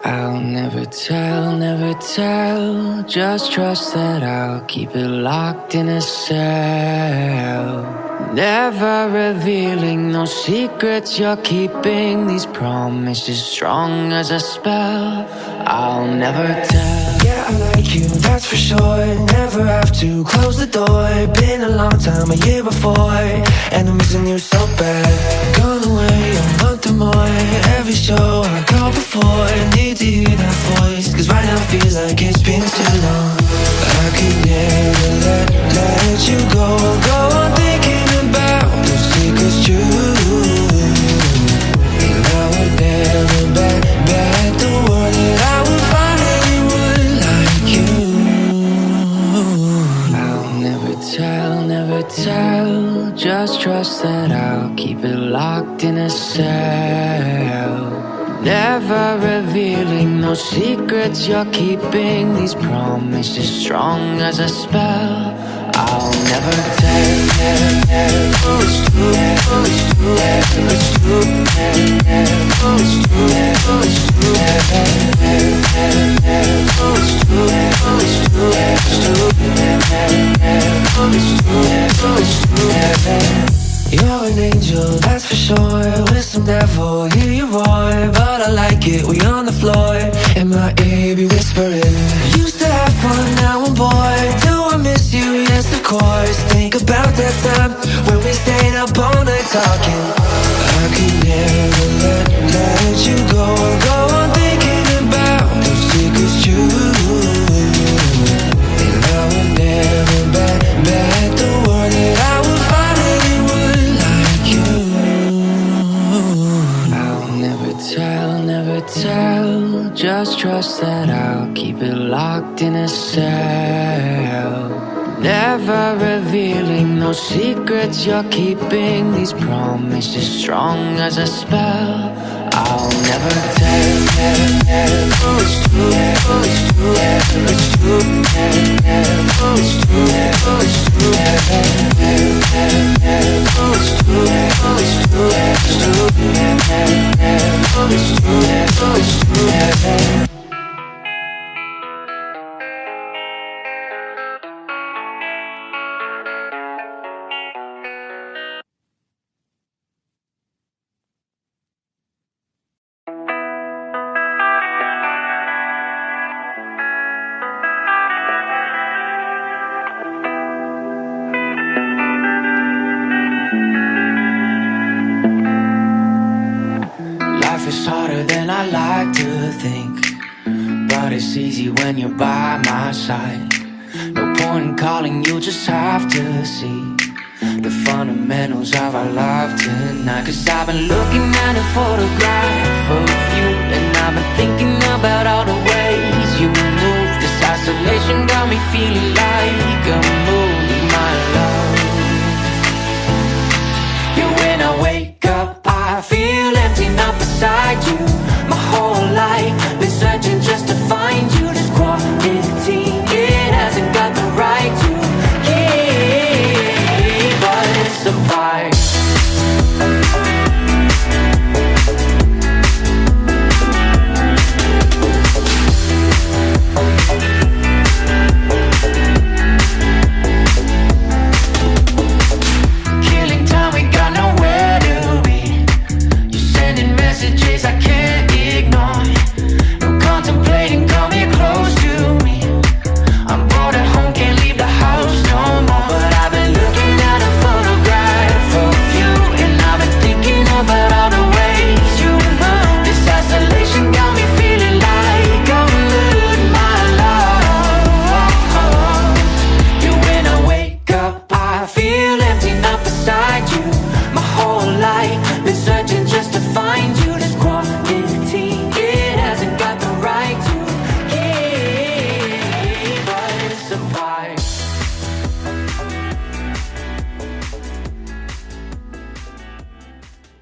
I'll never tell, just trust that I'll keep it locked in a cell. Never revealing no secrets you're keeping, these promises strong as a spell. I'll never tell. Yeah, I like you, that's for sure. Never have to close the door. Been a long time, a year before, and I'm missing you so bad. Gone away a month or more. Every show I go before, need to hear that voice, cause right now feels like it's been too long. I could never let you go on thinking about those secrets true. And I would never bet the world that I would find anyone like you. I'll never tell, just trust that I'll keep it locked in a cell. Never revealing no secrets you're keeping, these promises strong as a spell. I'll never tell. It's true, it's true, it's true, it's true, it's true, you're an angel, that's for sure. With some devil, hear you roar. But I like it, we on the floor. In my ear, be whispering. Used to have fun, now I'm bored. Do I miss you? Yes, of course. Think about that time when we stayed up all night talking. I could never let you go on thinking about those secrets true. And I would never bet the world that I would find anyone like you. I'll never tell, just trust that I'll keep it locked in a cell. Never revealing no secrets you're keeping, these promises strong as a spell. I'll never tell. It's true, it's true, it's true, it's true, it's true, it's true, it's true. It's harder than I like to think, but it's easy when you're by my side. No point in calling, you just have to see the fundamentals of our love tonight. Cause I've been looking at a photograph of